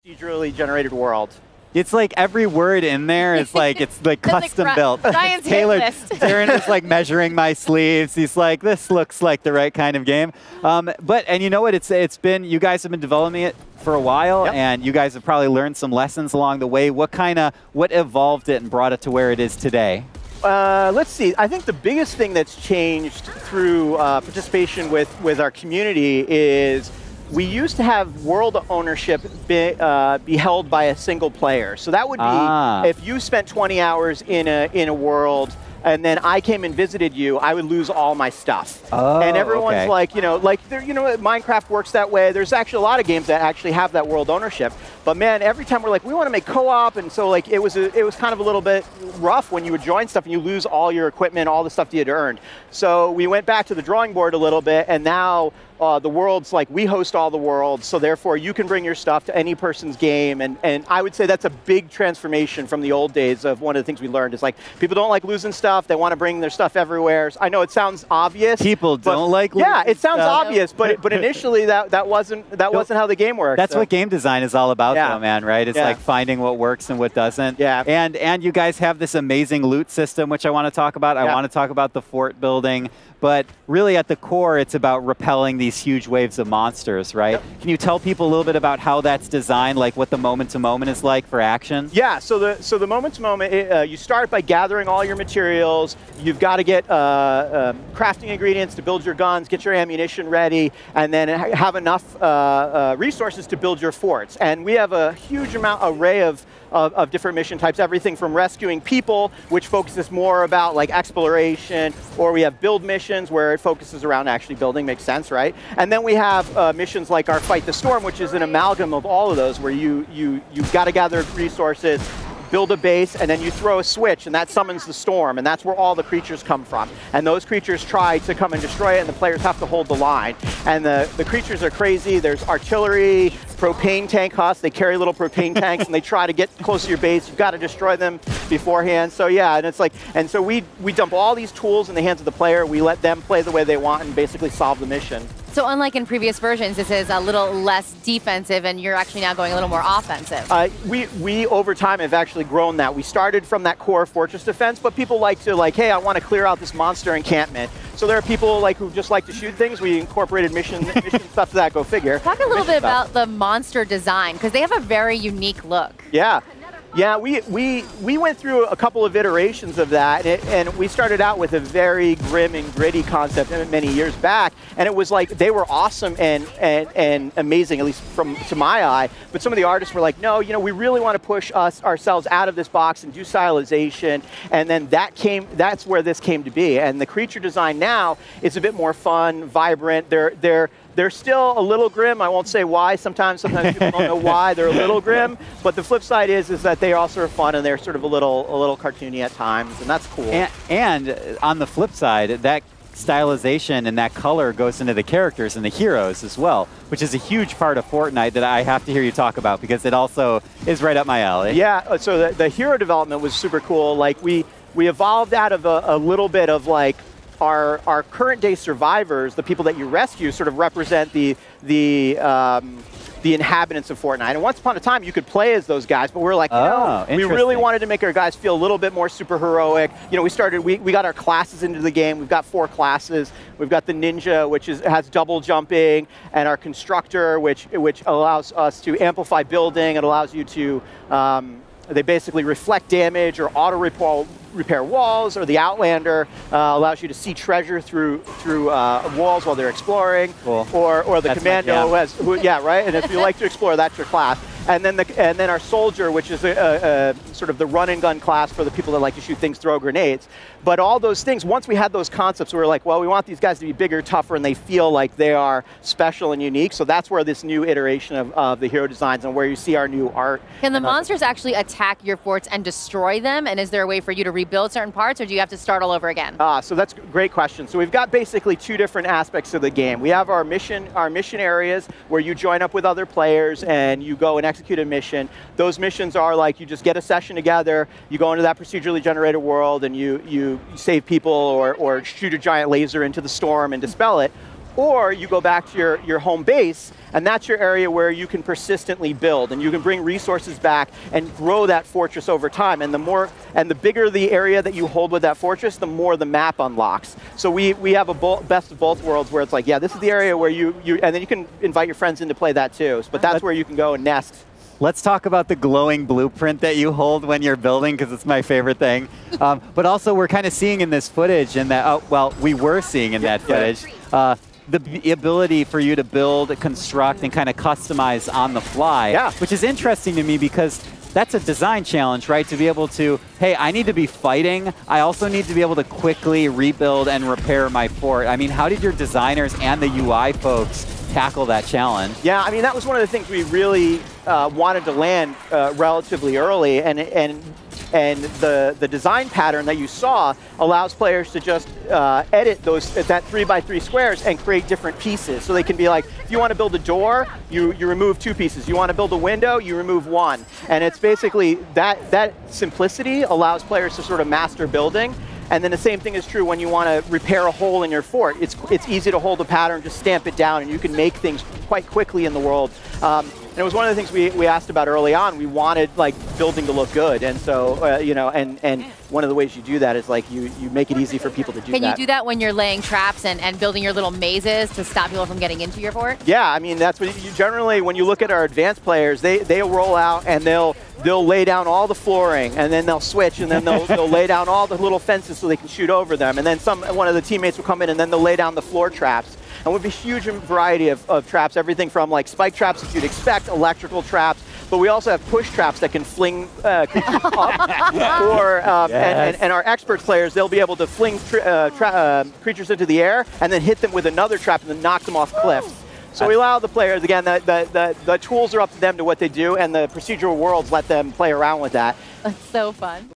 procedurally generated world. It's like every word in there is like, it's like custom built. Ryan's Tailored. hit list. Darren is like measuring my sleeves. He's like, this looks like the right kind of game. And you know what? It's been, you guys have been developing it for a while, yep. and you guys have probably learned some lessons along the way. What evolved it and brought it to where it is today? Let's see. I think the biggest thing that's changed through participation with our community is we used to have world ownership be held by a single player. So that would be if you spent 20 hours in a world and then I came and visited you, I would lose all my stuff. Oh, and everyone's like, Minecraft works that way. There's actually a lot of games that actually have that world ownership. But man, every time we're like, we want to make co-op, and so like it was kind of a little bit rough when you would join stuff and you lose all your equipment, all the stuff that you had earned. So we went back to the drawing board a little bit, and now the world's like, we host all the worlds, so therefore you can bring your stuff to any person's game, and I would say that's a big transformation from the old days of one of the things we learned is like, people don't like losing stuff, they want to bring their stuff everywhere. I know it sounds obvious. People don't like losing Yeah, it sounds stuff. obvious, but initially that wasn't how the game worked. That's what game design is all about though, man, right? It's Yeah. like finding what works and what doesn't. Yeah. And you guys have this amazing loot system, which I want to talk about. I want to talk about the fort building. But really at the core, it's about repelling these huge waves of monsters, right? Yep. Can you tell people a little bit about how that's designed, like what the moment-to-moment is like for action? Yeah, so the moment-to-moment, you start by gathering all your materials. You've got to get crafting ingredients to build your guns, get your ammunition ready, and then have enough resources to build your forts. And we have a huge array of different mission types, everything from rescuing people, which focuses more about like exploration, or we have build missions where it focuses around actually building, makes sense, right? And then we have missions like our Fight the Storm, which is an amalgam of all of those, where you've got to gather resources, build a base, and then you throw a switch, and that summons the storm, and that's where all the creatures come from. And those creatures try to come and destroy it, and the players have to hold the line. And the creatures are crazy. There's artillery, propane tank huts. They carry little propane tanks, and they try to get close to your base. You've got to destroy them beforehand. So yeah, and it's like, and so we dump all these tools in the hands of the player. We let them play the way they want and basically solve the mission. So unlike in previous versions, this is a little less defensive, and you're actually now going a little more offensive. We over time have actually grown that. We started from that core fortress defense, but people like to hey, I want to clear out this monster encampment. So there are people who just like to shoot things. We incorporated mission stuff to that. Go figure. Talk a little bit about the monster design, because they have a very unique look. Yeah. Yeah, we went through a couple of iterations of that, and we started out with a very grim and gritty concept many years back, and it was like they were awesome and amazing, at least to my eye. But some of the artists were like, no, we really want to push ourselves out of this box and do stylization, and then that's where this came to be. And the creature design now is a bit more fun, vibrant. They're still a little grim. I won't say why. Sometimes people don't know why they're a little grim. But the flip side is that they also are fun, and they're sort of a little cartoony at times, and that's cool. And on the flip side, that stylization and that color goes into the characters and the heroes as well, which is a huge part of Fortnite that I have to hear you talk about, because it also is right up my alley. Yeah. So the hero development was super cool. Like we evolved out of a little bit of like. Our current day survivors, the people that you rescue, sort of represent the inhabitants of Fortnite. And once upon a time, you could play as those guys, but we were like, we really wanted to make our guys feel a little bit more super heroic. We got our classes into the game. We've got 4 classes. We've got the ninja, which has double jumping, and our constructor, which allows us to amplify building. It allows you to they basically reflect damage or auto repair walls, or the Outlander allows you to see treasure through walls while they're exploring, cool. or the Commando right? And if you like to explore, that's your class. And then our Soldier, which is a sort of the run and gun class for the people that like to shoot things, throw grenades. But all those things, once we had those concepts, we were like, well, we want these guys to be bigger, tougher, and they feel like they are special and unique. So that's where this new iteration of the hero designs and where you see our new art. Can the monsters actually attack your forts and destroy them? And is there a way for you to rebuild certain parts, or do you have to start all over again? So that's a great question. So we've got basically 2 different aspects of the game. We have our mission areas where you join up with other players and you go and execute a mission. Those missions are like you just get a session together, you go into that procedurally generated world, and you save people or shoot a giant laser into the storm and dispel it. or you go back to your home base, and that's your area where you can persistently build, and you can bring resources back and grow that fortress over time. And the bigger the area that you hold with that fortress, the more the map unlocks. So we have a best of both worlds where it's like, yeah, this is the area where and then you can invite your friends in to play that too. But that's where you can go and nest. Let's talk about the glowing blueprint that you hold when you're building, because it's my favorite thing. But also, we're kind of seeing in this footage, and that we were seeing in that footage, the ability for you to build, construct, and kind of customize on the fly, which is interesting to me because that's a design challenge, right? To be able to, hey, I need to be fighting. I also need to be able to quickly rebuild and repair my fort. I mean, how did your designers and the UI folks tackle that challenge? Yeah, I mean, that was one of the things we really wanted to land relatively early, and the design pattern that you saw allows players to just edit that 3x3 squares and create different pieces. So they can be like, if you want to build a door, you remove 2 pieces. You want to build a window, you remove 1. And it's basically that simplicity allows players to sort of master building. And then the same thing is true when you want to repair a hole in your fort. It's easy to hold the pattern, just stamp it down, and you can make things quite quickly in the world. And it was one of the things we asked about early on. We wanted building to look good, and so and one of the ways you do that is you make it easy for people to do that. Can you do that when you're laying traps and building your little mazes to stop people from getting into your fort? Yeah, I mean that's what you generally, when you look at our advanced players, they'll roll out and they'll lay down all the flooring, and then they'll switch, and then they'll lay down all the little fences so they can shoot over them, and then one of the teammates will come in and then they'll lay down the floor traps. And with a huge variety of traps, everything from spike traps that you'd expect, electrical traps, but we also have push traps that can fling creatures up. Or, and our expert players, they'll be able to fling creatures into the air and then hit them with another trap and then knock them off cliffs. So we allow the players, again, the tools are up to them to what they do, and the procedural worlds let them play around with that. That's so fun.